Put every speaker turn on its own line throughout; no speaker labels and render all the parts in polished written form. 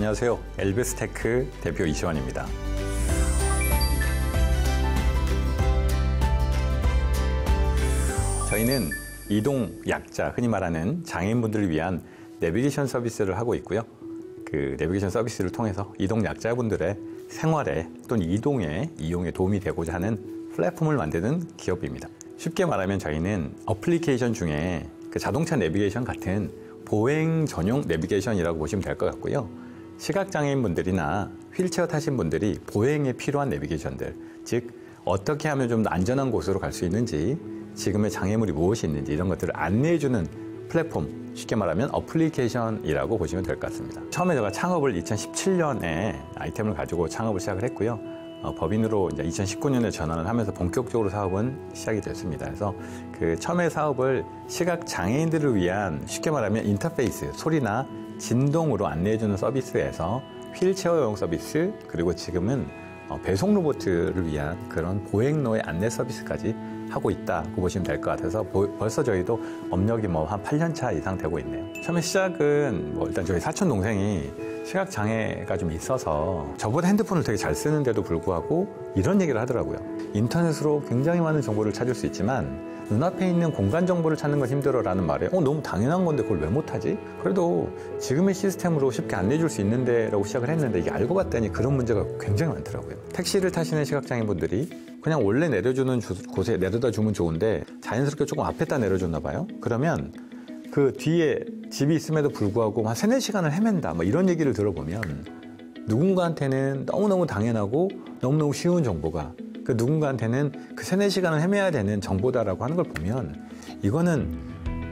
안녕하세요. 엘베스테크 대표 이시원입니다. 저희는 이동 약자, 흔히 말하는 장애인분들을 위한 내비게이션 서비스를 하고 있고요. 그 내비게이션 서비스를 통해서 이동 약자분들의 생활에 또는 이용에 도움이 되고자 하는 플랫폼을 만드는 기업입니다. 쉽게 말하면 저희는 어플리케이션 중에 그 자동차 내비게이션 같은 보행 전용 내비게이션이라고 보시면 될 것 같고요. 시각장애인분들이나 휠체어 타신 분들이 보행에 필요한 내비게이션들, 즉 어떻게 하면 좀 더 안전한 곳으로 갈 수 있는지, 지금의 장애물이 무엇이 있는지 이런 것들을 안내해주는 플랫폼, 쉽게 말하면 어플리케이션이라고 보시면 될 것 같습니다. 처음에 제가 창업을 2017년에 아이템을 가지고 창업을 시작을 했고요. 법인으로 이제 2019년에 전환을 하면서 본격적으로 사업은 시작이 됐습니다. 그래서 그 처음에 사업을 시각 장애인들을 위한, 쉽게 말하면 인터페이스, 소리나 진동으로 안내해주는 서비스에서 휠체어용 서비스, 그리고 지금은 배송 로봇을 위한 그런 보행로의 안내 서비스까지 하고 있다고 보시면 될 것 같아서 벌써 저희도 업력이 한 8년차 이상 되고 있네요. 처음에 시작은 일단 저희 사촌 동생이 시각장애가 좀 있어서 저보다 핸드폰을 되게 잘 쓰는데도 불구하고 이런 얘기를 하더라고요. 인터넷으로 굉장히 많은 정보를 찾을 수 있지만 눈앞에 있는 공간 정보를 찾는 건 힘들어라는 말에 너무 당연한 건데 그걸 왜 못하지? 그래도 지금의 시스템으로 쉽게 안내해줄 수 있는데 라고 시작을 했는데, 이게 알고 봤더니 그런 문제가 굉장히 많더라고요. 택시를 타시는 시각장애인분들이 그냥 원래 내려주는 곳에 내려다 주면 좋은데 자연스럽게 조금 앞에다 내려줬나 봐요. 그러면 그 뒤에 집이 있음에도 불구하고 한 3-4시간을 헤맨다, 이런 얘기를 들어보면 누군가한테는 너무너무 당연하고 너무너무 쉬운 정보가 그 누군가한테는 그 3-4시간을 헤매야 되는 정보다라고 하는 걸 보면 이거는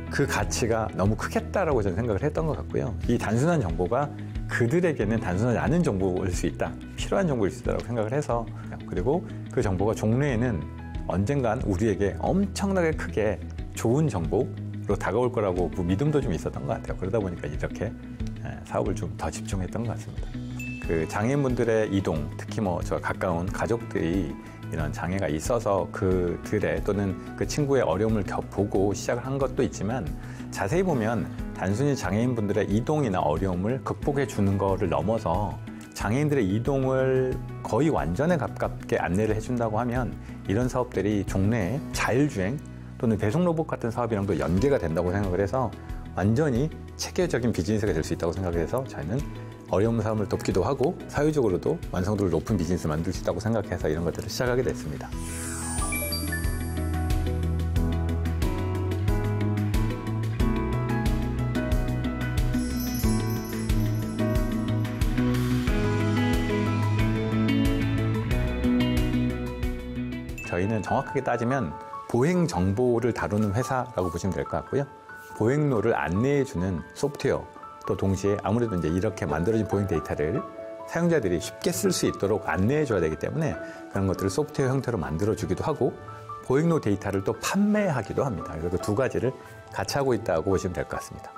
그 가치가 너무 크겠다라고 저는 생각을 했던 것 같고요. 이 단순한 정보가 그들에게는 단순하지 않은 정보일 수 있다, 필요한 정보일 수 있다고 생각을 해서, 그리고 그 정보가 종래에는 언젠간 우리에게 엄청나게 크게 좋은 정보로 다가올 거라고 믿음도 좀 있었던 것 같아요. 그러다 보니까 이렇게 사업을 좀 더 집중했던 것 같습니다. 그 장애인분들의 이동, 특히 저 가까운 가족들이 이런 장애가 있어서 그들의 또는 그 친구의 어려움을 보고 시작을 한 것도 있지만, 자세히 보면 단순히 장애인분들의 이동이나 어려움을 극복해 주는 거를 넘어서 장애인들의 이동을 거의 완전에 가깝게 안내를 해준다고 하면 이런 사업들이 종래에 자율주행 또는 배송 로봇 같은 사업이랑도 연계가 된다고 생각을 해서 완전히 체계적인 비즈니스가 될 수 있다고 생각해서 저희는 어려운 사람을 돕기도 하고 사회적으로도 완성도를 높은 비즈니스를 만들 수 있다고 생각해서 이런 것들을 시작하게 됐습니다. 저희는 정확하게 따지면 보행 정보를 다루는 회사라고 보시면 될 것 같고요. 보행로를 안내해주는 소프트웨어, 또 동시에 아무래도 이제 이렇게 만들어진 보행 데이터를 사용자들이 쉽게 쓸 수 있도록 안내해줘야 되기 때문에 그런 것들을 소프트웨어 형태로 만들어주기도 하고, 보행로 데이터를 또 판매하기도 합니다. 그래서 그 두 가지를 같이 하고 있다고 보시면 될 것 같습니다.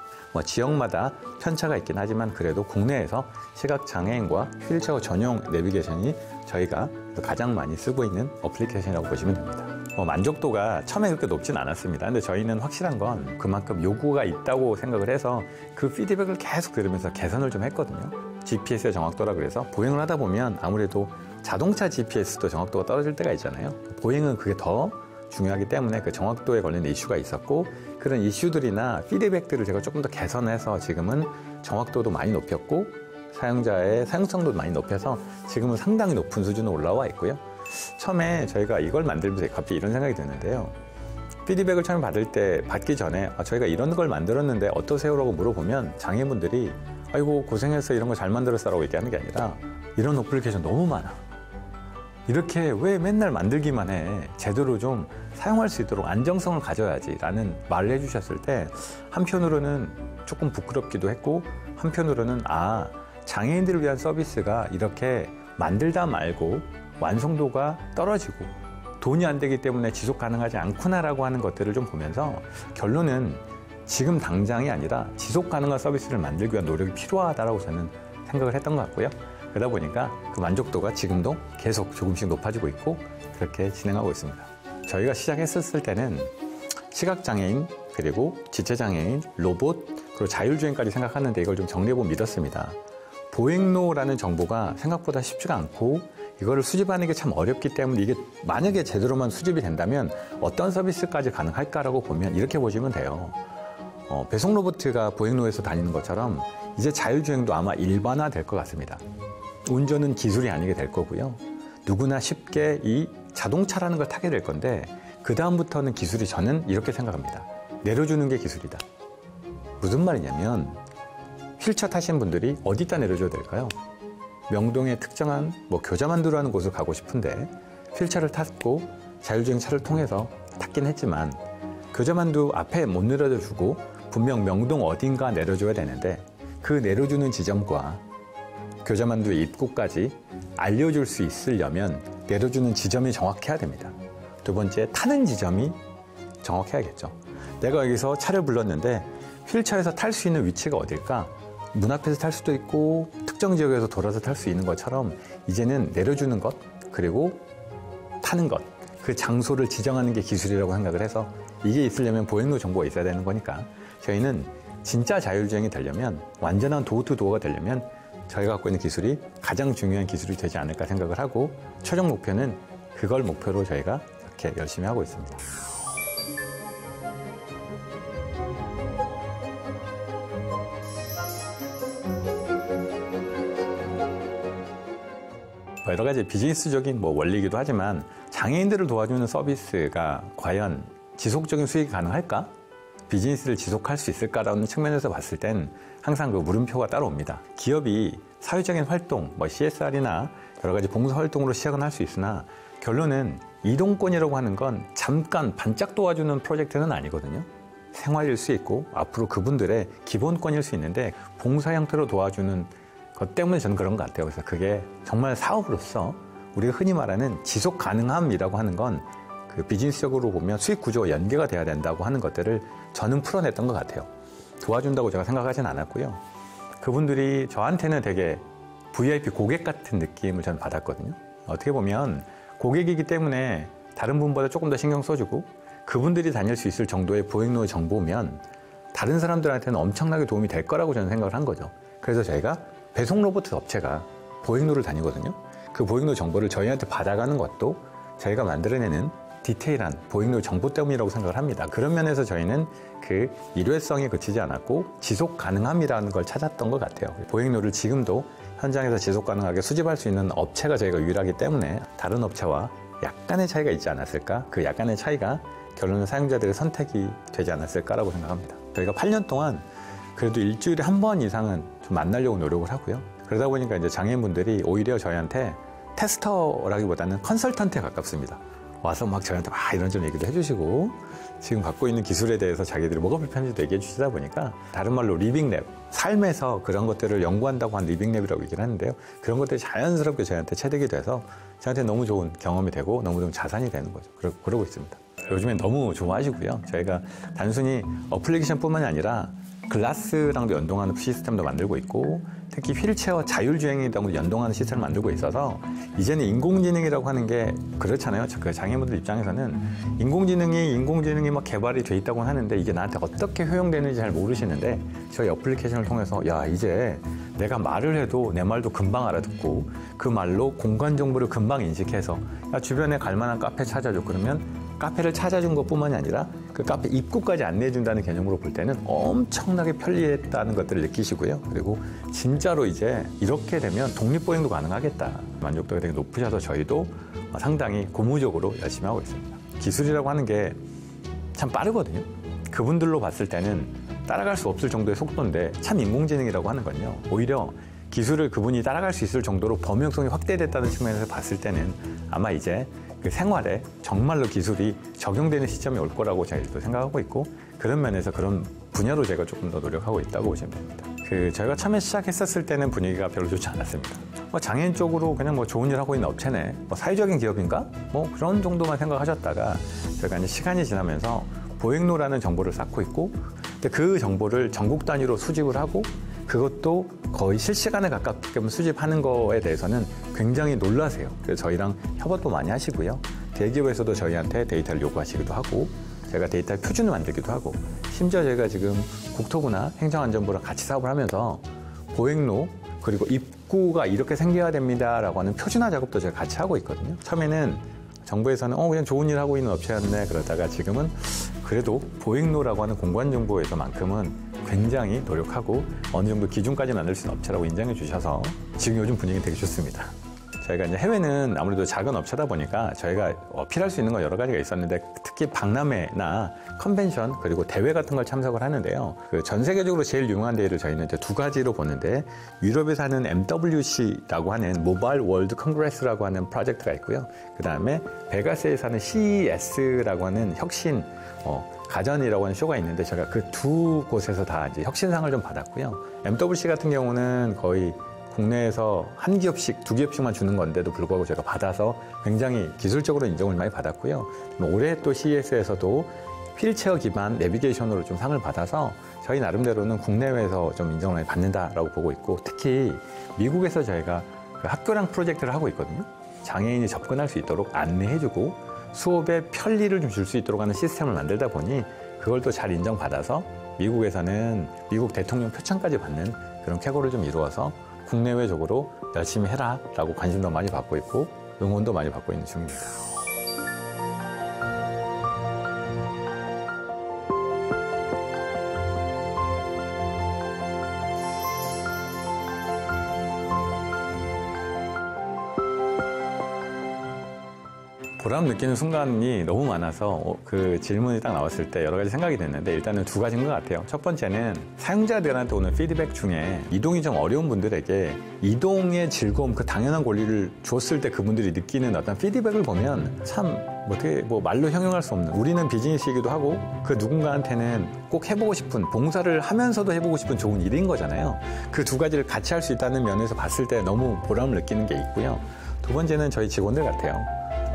지역마다 편차가 있긴 하지만 그래도 국내에서 시각장애인과 휠체어 전용 내비게이션이 저희가 가장 많이 쓰고 있는 어플리케이션이라고 보시면 됩니다. 만족도가 처음에 그렇게 높진 않았습니다. 근데 저희는 확실한 건 그만큼 요구가 있다고 생각을 해서 그 피드백을 계속 들으면서 개선을 좀 했거든요. GPS의 정확도라 그래서 보행을 하다 보면 아무래도 자동차 GPS도 정확도가 떨어질 때가 있잖아요. 보행은 그게 더 중요하기 때문에 그 정확도에 관련된 이슈가 있었고, 그런 이슈들이나 피드백들을 제가 조금 더 개선해서 지금은 정확도도 많이 높였고 사용자의 사용성도 많이 높여서 지금은 상당히 높은 수준으로 올라와 있고요. 처음에 저희가 이걸 만들면서 갑자기 이런 생각이 드는데요. 피드백을 처음 받기 전에 저희가 이런 걸 만들었는데 어떠세요? 라고 물어보면 장애인분들이 아이고 고생해서 이런 거 잘 만들었어 라고 얘기하는 게 아니라, 이런 어플리케이션 너무 많아, 이렇게 왜 맨날 만들기만 해, 제대로 좀 사용할 수 있도록 안정성을 가져야지 라는 말을 해주셨을 때 한편으로는 조금 부끄럽기도 했고, 한편으로는 장애인들을 위한 서비스가 이렇게 만들다 말고 완성도가 떨어지고 돈이 안 되기 때문에 지속 가능하지 않구나라고 하는 것들을 좀 보면서 결론은 지금 당장이 아니라 지속 가능한 서비스를 만들기 위한 노력이 필요하다고 저는 생각을 했던 것 같고요. 그러다 보니까 그 만족도가 지금도 계속 조금씩 높아지고 있고 그렇게 진행하고 있습니다. 저희가 시작했을 때는 시각장애인, 그리고 지체장애인, 로봇, 그리고 자율주행까지 생각하는데 이걸 좀 정리해보면 믿었습니다. 보행로라는 정보가 생각보다 쉽지가 않고 이거를 수집하는 게 참 어렵기 때문에 이게 만약에 제대로만 수집이 된다면 어떤 서비스까지 가능할까라고 보면 이렇게 보시면 돼요. 배송 로봇가 보행로에서 다니는 것처럼 이제 자율주행도 아마 일반화 될 것 같습니다. 운전은 기술이 아니게 될 거고요. 누구나 쉽게 이 자동차라는 걸 타게 될 건데 그 다음부터는 기술이 저는 이렇게 생각합니다. 내려주는 게 기술이다. 무슨 말이냐면 휠체어 타신 분들이 어디다 내려줘야 될까요? 명동의 특정한 교자만두라는 곳을 가고 싶은데 휠체어를 탔고 자율주행 차를 통해서 탔긴 했지만 교자만두 앞에 못 내려다 주고 분명 명동 어딘가 내려줘야 되는데 그 내려주는 지점과 교자만두의 입구까지 알려줄 수 있으려면 내려주는 지점이 정확해야 됩니다. 두 번째, 타는 지점이 정확해야겠죠. 내가 여기서 차를 불렀는데 휠체어에서 탈 수 있는 위치가 어딜까? 문 앞에서 탈 수도 있고 특정 지역에서 돌아서 탈 수 있는 것처럼 이제는 내려주는 것 그리고 타는 것 그 장소를 지정하는 게 기술이라고 생각을 해서 이게 있으려면 보행로 정보가 있어야 되는 거니까 저희는 진짜 자율주행이 되려면 완전한 도어투도어가 되려면 저희가 갖고 있는 기술이 가장 중요한 기술이 되지 않을까 생각을 하고 최종 목표는 그걸 목표로 저희가 이렇게 열심히 하고 있습니다. 여러 가지 비즈니스적인 원리이기도 하지만 장애인들을 도와주는 서비스가 과연 지속적인 수익이 가능할까? 비즈니스를 지속할 수 있을까라는 측면에서 봤을 땐 항상 그 물음표가 따라옵니다. 기업이 사회적인 활동, CSR이나 여러 가지 봉사 활동으로 시작은 할 수 있으나 결론은 이동권이라고 하는 건 잠깐 반짝 도와주는 프로젝트는 아니거든요. 생활일 수 있고 앞으로 그분들의 기본권일 수 있는데 봉사 형태로 도와주는 것 때문에 저는 그런 것 같아요. 그래서 그게 정말 사업으로서 우리가 흔히 말하는 지속 가능함이라고 하는 건 그 비즈니스적으로 보면 수익 구조와 연계가 돼야 된다고 하는 것들을 저는 풀어냈던 것 같아요. 도와준다고 제가 생각하진 않았고요. 그분들이 저한테는 되게 VIP 고객 같은 느낌을 저는 받았거든요. 어떻게 보면 고객이기 때문에 다른 분보다 조금 더 신경 써주고 그분들이 다닐 수 있을 정도의 보행로의 정보면 다른 사람들한테는 엄청나게 도움이 될 거라고 저는 생각을 한 거죠. 그래서 저희가 배송 로봇 업체가 보행로를 다니거든요. 그 보행로 정보를 저희한테 받아가는 것도 저희가 만들어내는 디테일한 보행로 정보 때문이라고 생각을 합니다. 그런 면에서 저희는 그 일회성에 그치지 않았고 지속 가능함이라는 걸 찾았던 것 같아요. 보행로를 지금도 현장에서 지속 가능하게 수집할 수 있는 업체가 저희가 유일하기 때문에 다른 업체와 약간의 차이가 있지 않았을까? 그 약간의 차이가 결론은 사용자들의 선택이 되지 않았을까라고 생각합니다. 저희가 8년 동안 그래도 일주일에 한 번 이상은 좀 만나려고 노력을 하고요. 그러다 보니까 이제 장애인분들이 오히려 저희한테 테스터라기보다는 컨설턴트에 가깝습니다. 와서 막 저희한테 막 이런저런 얘기도 해주시고 지금 갖고 있는 기술에 대해서 자기들이 뭐가 불편한지도 얘기해 주시다 보니까 다른 말로 리빙랩, 삶에서 그런 것들을 연구한다고 한 리빙랩이라고 얘기를 하는데요. 그런 것들이 자연스럽게 저희한테 체득이 돼서 저한테 너무 좋은 경험이 되고 너무 좋은 자산이 되는 거죠. 그러고 있습니다. 요즘엔 너무 좋아하시고요. 저희가 단순히 어플리케이션뿐만이 아니라 글라스랑도 연동하는 시스템도 만들고 있고 특히 휠체어 자율주행이랑도 연동하는 시스템을 만들고 있어서 이제는 인공지능이라고 하는 게 그렇잖아요. 그 장애인분들 입장에서는 인공지능이 막 개발이 돼 있다고 하는데 이게 나한테 어떻게 효용되는지 잘 모르시는데 저희 어플리케이션을 통해서 야 이제 내가 말을 해도 내 말도 금방 알아듣고 그 말로 공간 정보를 금방 인식해서 야 주변에 갈 만한 카페 찾아줘 그러면 카페를 찾아준 것뿐만이 아니라 그 카페 입구까지 안내해준다는 개념으로 볼 때는 엄청나게 편리했다는 것들을 느끼시고요. 그리고 진짜로 이제 이렇게 되면 독립보행도 가능하겠다. 만족도가 되게 높으셔서 저희도 상당히 고무적으로 열심히 하고 있습니다. 기술이라고 하는 게 참 빠르거든요. 그분들로 봤을 때는 따라갈 수 없을 정도의 속도인데 참 인공지능이라고 하는 건요. 오히려 기술을 그분이 따라갈 수 있을 정도로 범용성이 확대됐다는 측면에서 봤을 때는 아마 이제 그 생활에 정말로 기술이 적용되는 시점이 올 거라고 저희도 생각하고 있고 그런 면에서 그런 분야로 제가 조금 더 노력하고 있다고 보시면 됩니다. 저희가 처음에 시작했었을 때는 분위기가 별로 좋지 않았습니다. 장애인 쪽으로 그냥 좋은 일 하고 있는 업체네, 사회적인 기업인가? 그런 정도만 생각하셨다가 저희가 이제 시간이 지나면서 보행로라는 정보를 쌓고 있고 근데 그 정보를 전국 단위로 수집을 하고 그것도 거의 실시간에 가깝게 수집하는 거에 대해서는 굉장히 놀라세요. 그래서 저희랑 협업도 많이 하시고요. 대기업에서도 저희한테 데이터를 요구하시기도 하고 저희가 데이터 표준을 만들기도 하고 심지어 저희가 지금 국토부나 행정안전부랑 같이 사업을 하면서 보행로 그리고 입구가 이렇게 생겨야 됩니다라고 하는 표준화 작업도 제가 같이 하고 있거든요. 처음에는 정부에서는 그냥 좋은 일 하고 있는 업체였네 그러다가 지금은 그래도 보행로라고 하는 공간 정보에서만큼은 굉장히 노력하고 어느 정도 기준까지는 안 될 수 있는 업체라고 인정해 주셔서 지금 요즘 분위기는 되게 좋습니다. 저희가 이제 해외는 아무래도 작은 업체다 보니까 저희가 어필할 수 있는 건 여러 가지가 있었는데 특히 박람회나 컨벤션 그리고 대회 같은 걸 참석을 하는데요. 그 전 세계적으로 제일 유명한 대회를 저희는 이제 두 가지로 보는데 유럽에서 하는 MWC라고 하는 모바일 월드 컨그레스라고 하는 프로젝트가 있고요. 그 다음에 베가스에서 하는 CES라고 하는 혁신 가전이라고 하는 쇼가 있는데 제가 그 두 곳에서 다 이제 혁신상을 좀 받았고요. MWC 같은 경우는 거의 국내에서 한 기업씩, 두 기업씩만 주는 건데도 불구하고 제가 받아서 굉장히 기술적으로 인정을 많이 받았고요. 올해 또 CES에서도 휠체어 기반 내비게이션으로 좀 상을 받아서 저희 나름대로는 국내외에서 좀 인정을 많이 받는다라고 보고 있고 특히 미국에서 저희가 그 학교랑 프로젝트를 하고 있거든요. 장애인이 접근할 수 있도록 안내해주고 수업에 편리를 좀 줄 수 있도록 하는 시스템을 만들다 보니 그걸 또 잘 인정받아서 미국에서는 미국 대통령 표창까지 받는 그런 쾌거를 좀 이루어서 국내외적으로 열심히 해라 라고 관심도 많이 받고 있고 응원도 많이 받고 있는 중입니다. 보람 느끼는 순간이 너무 많아서 그 질문이 딱 나왔을 때 여러 가지 생각이 됐는데 일단은 두 가지인 것 같아요. 첫 번째는 사용자들한테 오는 피드백 중에 이동이 좀 어려운 분들에게 이동의 즐거움, 그 당연한 권리를 줬을 때 그분들이 느끼는 어떤 피드백을 보면 참 어떻게 말로 형용할 수 없는 우리는 비즈니스이기도 하고 그 누군가한테는 꼭 해보고 싶은 봉사를 하면서도 해보고 싶은 좋은 일인 거잖아요. 그 두 가지를 같이 할 수 있다는 면에서 봤을 때 너무 보람을 느끼는 게 있고요. 두 번째는 저희 직원들 같아요.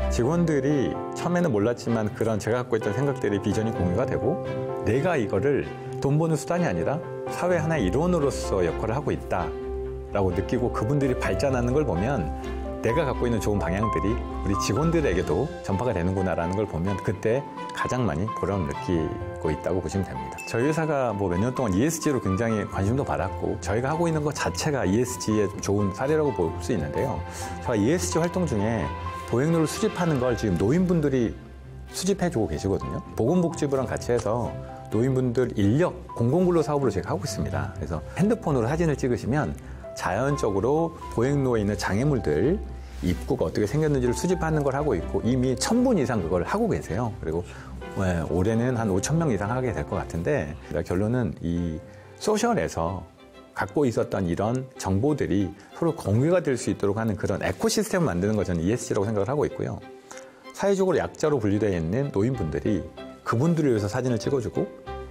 직원들이 처음에는 몰랐지만 그런 제가 갖고 있던 생각들이 비전이 공유가 되고 내가 이거를 돈 버는 수단이 아니라 사회 하나의 일원으로서 역할을 하고 있다라고 느끼고 그분들이 발전하는 걸 보면 내가 갖고 있는 좋은 방향들이 우리 직원들에게도 전파가 되는구나라는 걸 보면 그때 가장 많이 보람을 느끼고 있다고 보시면 됩니다. 저희 회사가 몇 년 동안 ESG로 굉장히 관심도 받았고 저희가 하고 있는 것 자체가 ESG의 좋은 사례라고 볼 수 있는데요. 저희가 ESG 활동 중에 보행로를 수집하는 걸 지금 노인분들이 수집해주고 계시거든요. 보건복지부랑 같이 해서 노인분들 인력 공공근로 사업으로 제가 하고 있습니다. 그래서 핸드폰으로 사진을 찍으시면 자연적으로 보행로에 있는 장애물들 입구가 어떻게 생겼는지를 수집하는 걸 하고 있고 이미 1000분 이상 그걸 하고 계세요. 그리고 올해는 한 5000명 이상 하게 될 것 같은데 결론은 이 소셜에서 갖고 있었던 이런 정보들이 서로 공유가 될 수 있도록 하는 그런 에코시스템을 만드는 거 저는 ESG라고 생각을 하고 있고요. 사회적으로 약자로 분류되어 있는 노인분들이 그분들을 위해서 사진을 찍어주고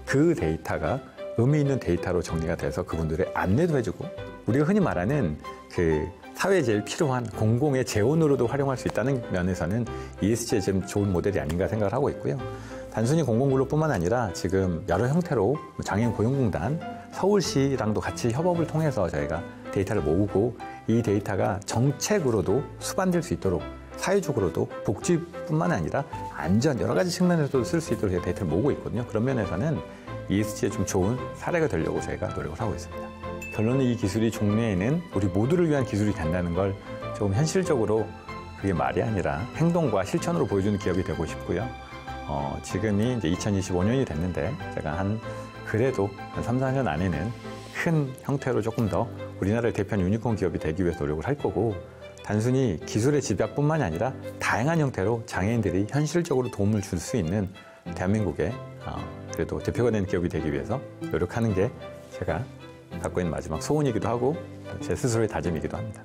그 데이터가 의미 있는 데이터로 정리가 돼서 그분들의 안내도 해주고 우리가 흔히 말하는 그 사회에 제일 필요한 공공의 재원으로도 활용할 수 있다는 면에서는 ESG의 좀 좋은 모델이 아닌가 생각을 하고 있고요. 단순히 공공근로뿐만 아니라 지금 여러 형태로 장애인 고용공단, 서울시랑도 같이 협업을 통해서 저희가 데이터를 모으고 이 데이터가 정책으로도 수반될 수 있도록 사회적으로도 복지뿐만 아니라 안전 여러 가지 측면에서도 쓸 수 있도록 데이터를 모으고 있거든요. 그런 면에서는 ESG에 좀 좋은 사례가 되려고 저희가 노력을 하고 있습니다. 결론은 이 기술이 종래에는 우리 모두를 위한 기술이 된다는 걸 조금 현실적으로 그게 말이 아니라 행동과 실천으로 보여주는 기업이 되고 싶고요. 지금이 이제 2025년이 됐는데 제가 그래도 한 3, 4년 안에는 큰 형태로 조금 더 우리나라를 대표하는 유니콘 기업이 되기 위해서 노력을 할 거고 단순히 기술의 집약뿐만이 아니라 다양한 형태로 장애인들이 현실적으로 도움을 줄 수 있는 대한민국의 그래도 대표가 되는 기업이 되기 위해서 노력하는 게 제가 갖고 있는 마지막 소원이기도 하고 제 스스로의 다짐이기도 합니다.